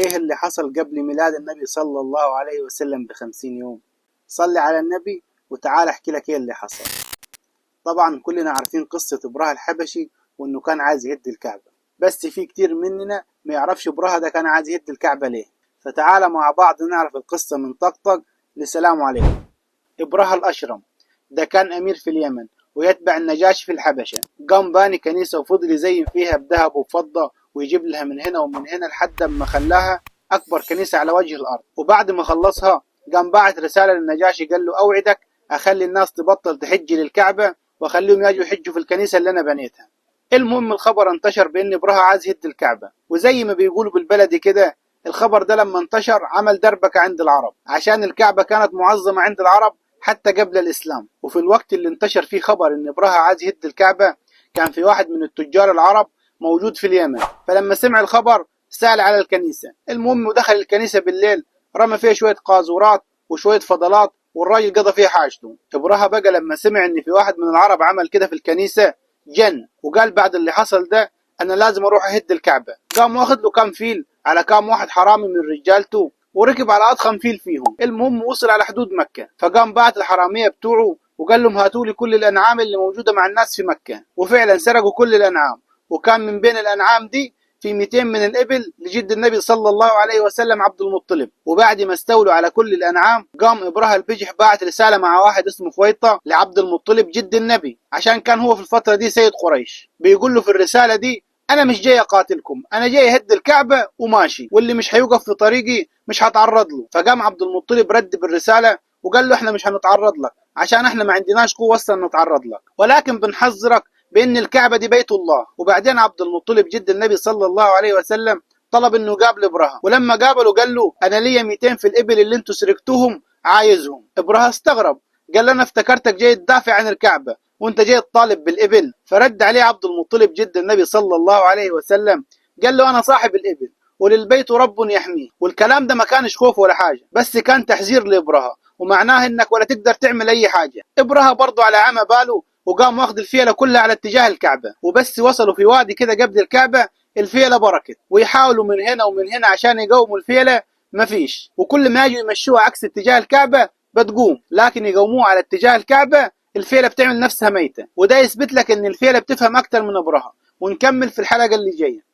ايه اللي حصل قبل ميلاد النبي صلى الله عليه وسلم ب50 يوم؟ صلي على النبي وتعال احكي لك ايه اللي حصل. طبعا كلنا عارفين قصة ابرهة الحبشي وانه كان عايز يهد الكعبة، بس في كتير مننا ما يعرفش ابرهة ده كان عايز يهد الكعبة ليه. فتعال مع بعض نعرف القصة من طقطق لسلام عليكم. ابرهة الاشرم ده كان امير في اليمن ويتبع النجاشي في الحبشة. قام باني كنيسة وفضل يزين فيها بذهب وفضة ويجيب لها من هنا ومن هنا لحد ما خلاها اكبر كنيسة على وجه الارض. وبعد ما خلصها قام باعت رسالة للنجاشي قال له اوعدك اخلي الناس تبطل تحج للكعبة واخليهم يجوا يحجوا في الكنيسة اللي انا بنيتها. المهم الخبر انتشر بان ابرهة عايز يهد الكعبة، وزي ما بيقولوا بالبلدي كده الخبر ده لما انتشر عمل دربكة عند العرب، عشان الكعبة كانت معظمة عند العرب حتى قبل الإسلام. وفي الوقت اللي انتشر فيه خبر إن ابرهة عايز يهد الكعبة كان في واحد من التجار العرب موجود في اليمن، فلما سمع الخبر سأل على الكنيسة. المهم ودخل الكنيسة بالليل، رمى فيها شوية قاذورات وشوية فضلات والراجل قضى فيها حاجته. ابرهة بقى لما سمع إن في واحد من العرب عمل كده في الكنيسة جن، وقال بعد اللي حصل ده أنا لازم أروح أهد الكعبة. قام واخد له كام فيل على كام واحد حرامي من رجالته وركب على اضخم فيل فيهم. المهم وصل على حدود مكة، فقام بعت الحرامية بتوعه وقال لهم هاتوا لي كل الانعام اللي موجودة مع الناس في مكة. وفعلا سرقوا كل الانعام، وكان من بين الانعام دي في 200 من الابل لجد النبي صلى الله عليه وسلم عبد المطلب. وبعد ما استولوا على كل الانعام قام ابرهة البجح بعت رسالة مع واحد اسمه خويطة لعبد المطلب جد النبي، عشان كان هو في الفترة دي سيد قريش. بيقول له في الرسالة دي انا مش جاي اقاتلكم، انا جاي اهد الكعبة وماشي، واللي مش هيوقف في طريقي مش هتعرض له. فقام عبد المطلب رد بالرسالة وقال له احنا مش هنتعرض لك عشان احنا ما عندناش قوة اصلا نتعرض لك، ولكن بنحذرك بان الكعبة دي بيت الله. وبعدين عبد المطلب جد النبي صلى الله عليه وسلم طلب انه يقابل ابرهة، ولما قابله قال له انا ليا 200 في الابل اللي انتوا سرقتوهم عايزهم. ابرهة استغرب قال له انا افتكرتك جاي تدافع عن الكعبة وانت جاي تطالب بالابل. فرد عليه عبد المطلب جد النبي صلى الله عليه وسلم قال له انا صاحب الابل وللبيت رب يحميه. والكلام ده ما كانش خوف ولا حاجة، بس كان تحذير لابرهة، ومعناه انك ولا تقدر تعمل اي حاجة. ابرهة برضه على عمى باله وقام واخد الفيلة كلها على اتجاه الكعبة، وبس وصلوا في وادي كده قبل الكعبة الفيلة بركت، ويحاولوا من هنا ومن هنا عشان يقوموا الفيلة مفيش، وكل ما يجوا يمشوها عكس اتجاه الكعبة بتقوم، لكن يقوموها على اتجاه الكعبة الفيلة بتعمل نفسها ميتة. وده يثبت لك ان الفيلة بتفهم اكتر من ابرهة. ونكمل في الحلقة اللي جاية.